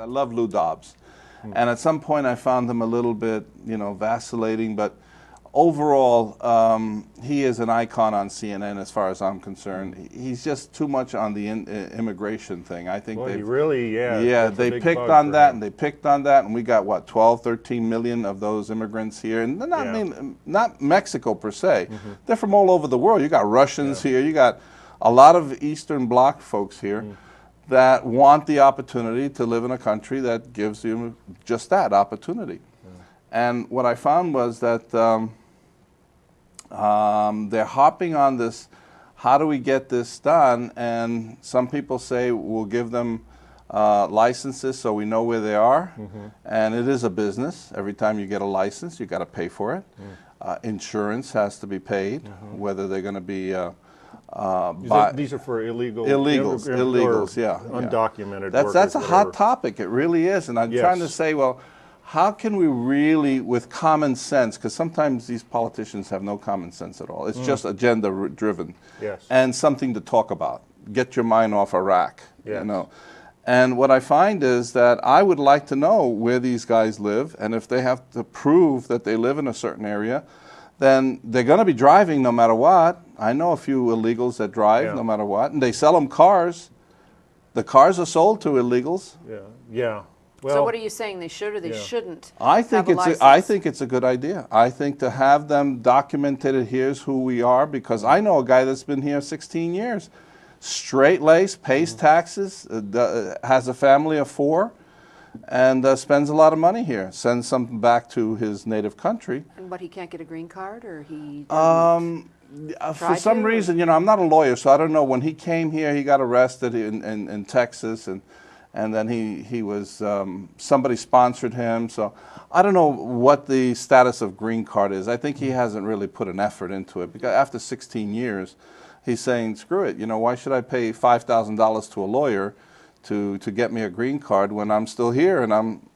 love Lou Dobbs. And at some point I found him a little bit, vacillating, but overall, he is an icon on CNN as far as I'm concerned. He's just too much on the immigration thing. I think he really, they picked on that and they picked on that, and we got what, 12, 13 million of those immigrants here, and they're not not Mexico per se. They're from all over the world. You got Russians here. You got a lot of Eastern Bloc folks here that want the opportunity to live in a country that gives you just that opportunity. And what I found was that they're hopping on this, how do we get this done? And some people say we'll give them licenses so we know where they are. And it is a business. Every time you get a license, you got to pay for it. Insurance has to be paid, whether they're going to be these are for illegals, undocumented workers. That's a hot topic. It really is. And I'm trying to say, well, how can we really, with common sense, because sometimes these politicians have no common sense at all. It's just agenda driven. And something to talk about. Get your mind off Iraq, And what I find is that I would like to know where these guys live, and if they have to prove that they live in a certain area, then they're going to be driving no matter what. I know a few illegals that drive no matter what, and they sell them cars. The cars are sold to illegals. Well, so what are you saying? They should or they shouldn't? I think it's a good idea. I think to have them documented, here's who we are, because I know a guy that's been here 16 years, straight laced, pays taxes, has a family of 4. And spends a lot of money here, sends something back to his native country. And what, he can't get a green card, or he for some reason, I'm not a lawyer, so I don't know. When he came here, he got arrested in Texas, and then he was, somebody sponsored him. So I don't know what the status of green card is. I think he hasn't really put an effort into it, because after 16 years, he's saying, screw it, why should I pay $5,000 to a lawyer to get me a green card when I'm still here? And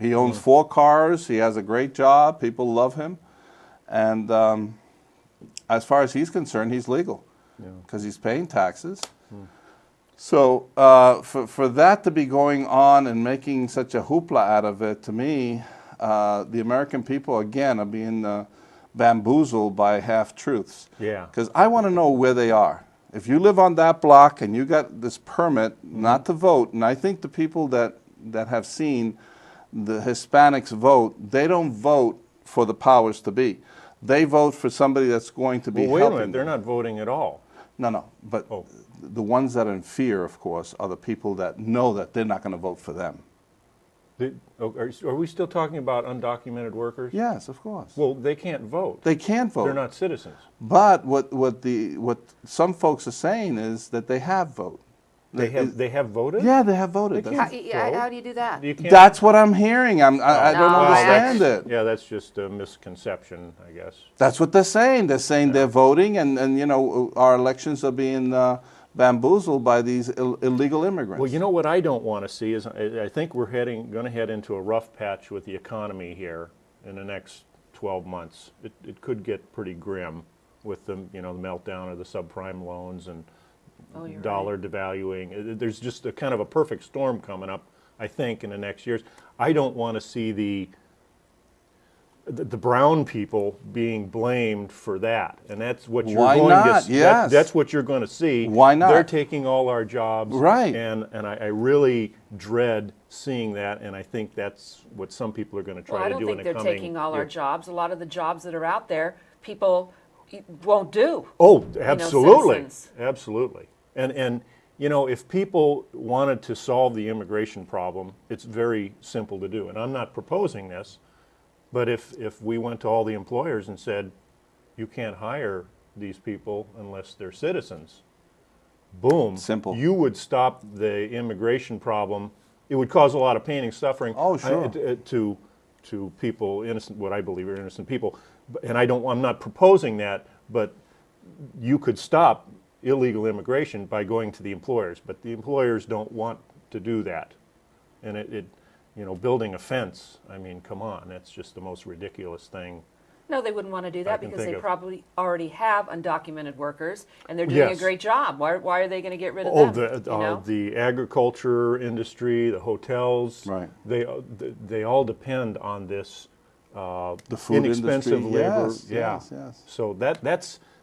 he owns 4 cars, he has a great job, people love him, and as far as he's concerned, he's legal because he's paying taxes. So for that to be going on and making such a hoopla out of it, to me, the American people again are being bamboozled by half-truths. Because I want to know where they are. If you live on that block and you got this permit not to vote, and I think the people that have seen the Hispanics vote, they don't vote for the powers to be. They vote for somebody that's going to be helping. Wait a minute, they're not voting at all. No, but the ones that are in fear, of course, are the people that know that they're not going to vote for them. Are we still talking about undocumented workers? Yes, of course. Well, they can't vote. They can't vote. They're not citizens. But what some folks are saying is that they have voted. They have voted? Yeah, they have voted. How do you do that? That's what I'm hearing. I don't understand it. Yeah, that's just a misconception, I guess. That's what they're saying. They're saying they're voting, and our elections are being bamboozled by these illegal immigrants. Well, what I don't want to see is, I think we're going to head into a rough patch with the economy here in the next 12 months. It could get pretty grim with the meltdown of the subprime loans and dollar devaluing. There's just a kind of a perfect storm coming up, I think, in the next years. I don't want to see the brown people being blamed for that, and that's what you're that's what you're going to see. Why not? They're taking all our jobs, right? And I really dread seeing that, and I think that's what some people are going to try to do in the coming. I don't think they're taking all our jobs. A lot of the jobs that are out there, people won't do. Oh, absolutely, absolutely. And if people wanted to solve the immigration problem, it's very simple to do. And I'm not proposing this. But if we went to all the employers and said, you can't hire these people unless they're citizens, boom, simple. You would stop the immigration problem. It would cause a lot of pain and suffering to people, innocent, what I believe are innocent people. And I'm not proposing that, but you could stop illegal immigration by going to the employers. But the employers don't want to do that. And building a fence, I mean, come on, that's just the most ridiculous thing No, they wouldn't want to do I that can because they think of- probably already have undocumented workers, and they're doing a Yes. great job. Why are they going to get rid of Oh, them? you know? the agriculture industry, the hotels, Right. they all depend on this The food inexpensive industry, labor. yes, Yeah. yes, yes. So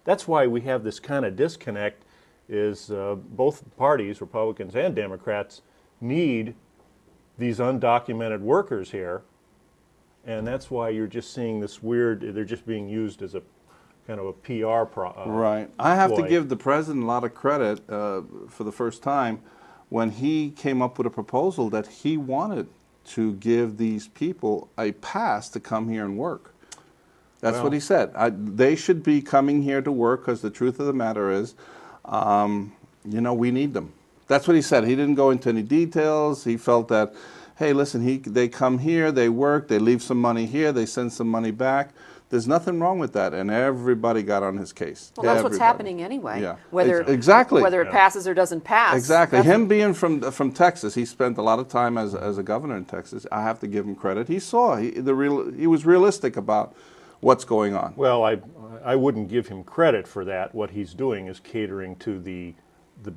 that's why we have this kind of disconnect. Is both parties, Republicans and Democrats, need these undocumented workers here, and that's why you're just seeing this weird. They're just being used as a kind of a PR Right. I have to ploy. give the president a lot of credit for the first time when he came up with a proposal that he wanted to give these people a pass to come here and work. That's what he said. They should be coming here to work because the truth of the matter is, you know, we need them. That's what he said. He didn't go into any details. He felt that, hey, listen, they come here, they work, they leave some money here, they send some money back. There's nothing wrong with that, and everybody got on his case. Well, that's what's Everybody. happening anyway. Yeah. Exactly. Whether it Yeah. passes or doesn't pass. Exactly. That's- Him being from Texas, he spent a lot of time as a governor in Texas. I have to give him credit. He saw he was realistic about what's going on. Well, I wouldn't give him credit for that. What he's doing is catering to the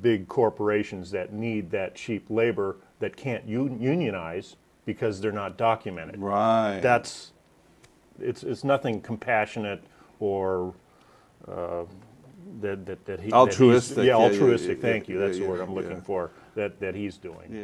big corporations that need that cheap labor that can't unionize because they're not documented. Right. It's nothing compassionate or that he Altruistic. That he's, yeah, altruistic. Yeah, Thank you. That's yeah, the word I'm yeah. looking for. That he's doing. Yeah.